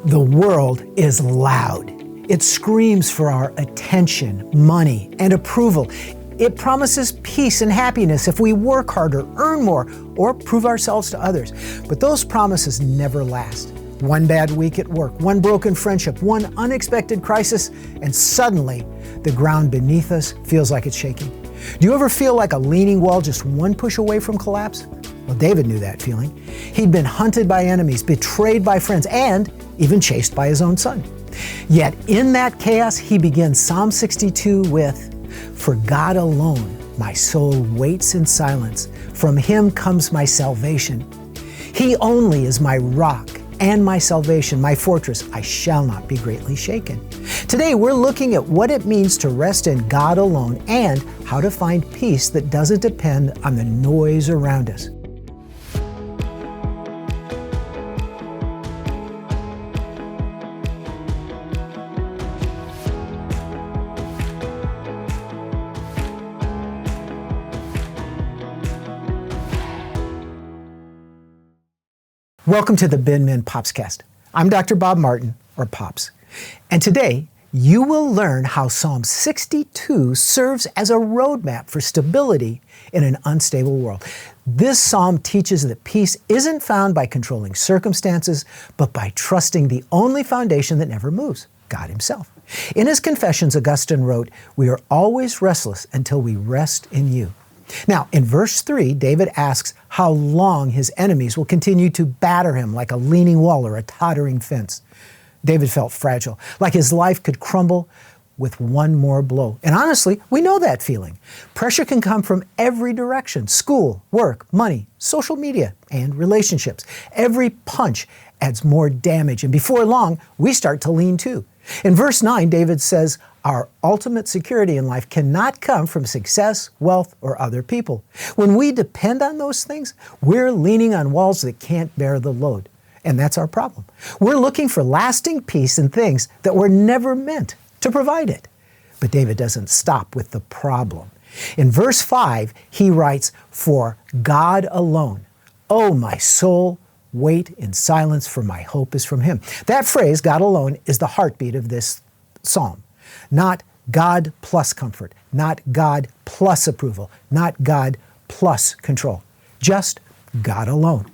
The world is loud. It screams for our attention, money, and approval. It promises peace and happiness if we work harder, earn more, or prove ourselves to others. But those promises never last. One bad week at work, one broken friendship, one unexpected crisis, and suddenly the ground beneath us feels like it's shaking. Do you ever feel like a leaning wall just one push away from collapse? Well, David knew that feeling. He'd been hunted by enemies, betrayed by friends, and even chased by his own son. Yet in that chaos, he begins Psalm 62 with, "For God alone my soul waits in silence. From him comes my salvation. He only is my rock and my salvation, my fortress. I shall not be greatly shaken." Today, we're looking at what it means to rest in God alone and how to find peace that doesn't depend on the noise around us. Welcome to the Binmin Popscast. I'm Dr. Bob Martin, or Pops. And today, you will learn how Psalm 62 serves as a roadmap for stability in an unstable world. This psalm teaches that peace isn't found by controlling circumstances, but by trusting the only foundation that never moves, God himself. In his Confessions, Augustine wrote, "We are always restless until we rest in you." Now, in verse 3, David asks how long his enemies will continue to batter him like a leaning wall or a tottering fence. David felt fragile, like his life could crumble with one more blow. And honestly, we know that feeling. Pressure can come from every direction: school, work, money, social media, and relationships. Every punch adds more damage, and before long, we start to lean too. In verse 9, David says, our ultimate security in life cannot come from success, wealth, or other people. When we depend on those things, we're leaning on walls that can't bear the load. And that's our problem. We're looking for lasting peace in things that were never meant to provide it. But David doesn't stop with the problem. In verse 5, he writes, "For God alone, O my soul, wait in silence, for my hope is from him." That phrase, God alone, is the heartbeat of this psalm. Not God plus comfort, not God plus approval, not God plus control. Just God alone.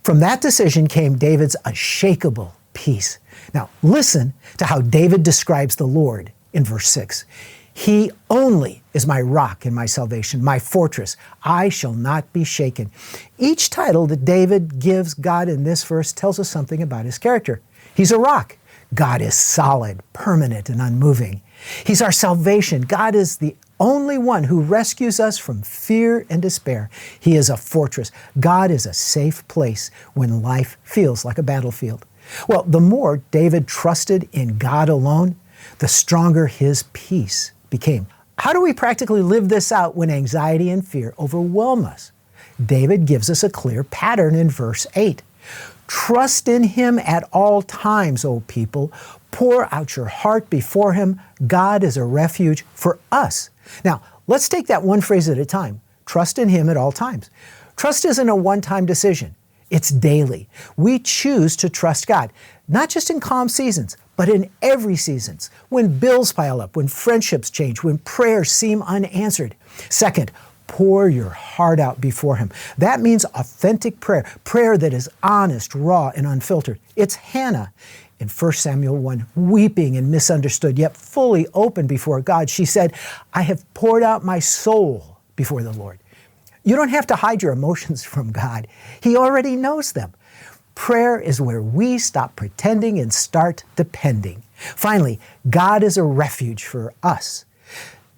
From that decision came David's unshakable peace. Now listen to how David describes the Lord in verse 6. "He only is my rock and my salvation, my fortress. I shall not be shaken." Each title that David gives God in this verse tells us something about his character. He's a rock. God is solid, permanent, and unmoving. He's our salvation. God is the only one who rescues us from fear and despair. He is a fortress. God is a safe place when life feels like a battlefield. Well, the more David trusted in God alone, the stronger his peace became. How do we practically live this out when anxiety and fear overwhelm us? David gives us a clear pattern in verse 8. "Trust in him at all times, O people. Pour out your heart before him. God is a refuge for us." Now, let's take that one phrase at a time. Trust in him at all times. Trust isn't a one-time decision. It's daily. We choose to trust God, not just in calm seasons, but in every season. When bills pile up, when friendships change, when prayers seem unanswered. Second, pour your heart out before him. That means authentic prayer, prayer that is honest, raw, and unfiltered. It's Hannah in 1 Samuel 1, weeping and misunderstood, yet fully open before God. She said, "I have poured out my soul before the Lord." You don't have to hide your emotions from God. He already knows them. Prayer is where we stop pretending and start depending. Finally, God is a refuge for us.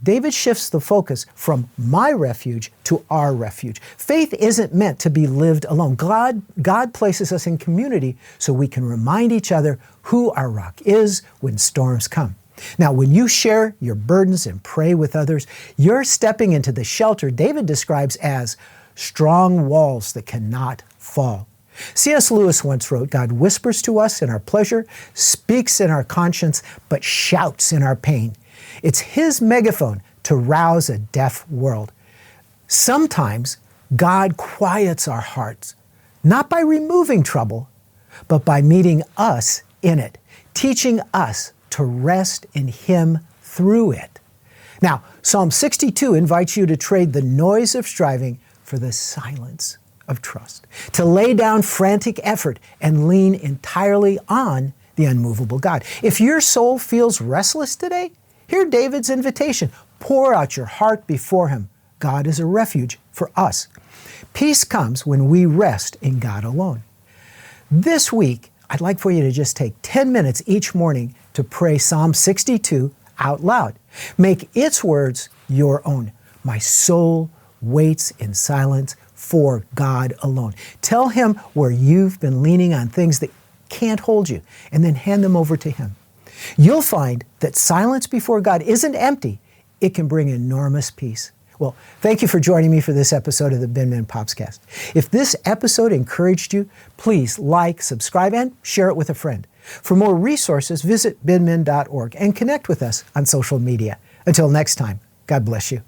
David shifts the focus from my refuge to our refuge. Faith isn't meant to be lived alone. God places us in community so we can remind each other who our rock is when storms come. Now, when you share your burdens and pray with others, you're stepping into the shelter David describes as strong walls that cannot fall. C.S. Lewis once wrote, "God whispers to us in our pleasure, speaks in our conscience, but shouts in our pain." It's his megaphone to rouse a deaf world. Sometimes God quiets our hearts, not by removing trouble, but by meeting us in it, teaching us to rest in Him through it. Now, Psalm 62 invites you to trade the noise of striving for the silence of trust, to lay down frantic effort and lean entirely on the unmovable God. If your soul feels restless today, hear David's invitation. Pour out your heart before Him. God is a refuge for us. Peace comes when we rest in God alone. This week, I'd like for you to just take 10 minutes each morning to pray Psalm 62 out loud. Make its words your own. My soul waits in silence for God alone. Tell Him where you've been leaning on things that can't hold you, and then hand them over to Him. You'll find that silence before God isn't empty. It can bring enormous peace. Well, thank you for joining me for this episode of the Binmin Popscast. If this episode encouraged you, please like, subscribe, and share it with a friend. For more resources, visit binmin.org and connect with us on social media. Until next time, God bless you.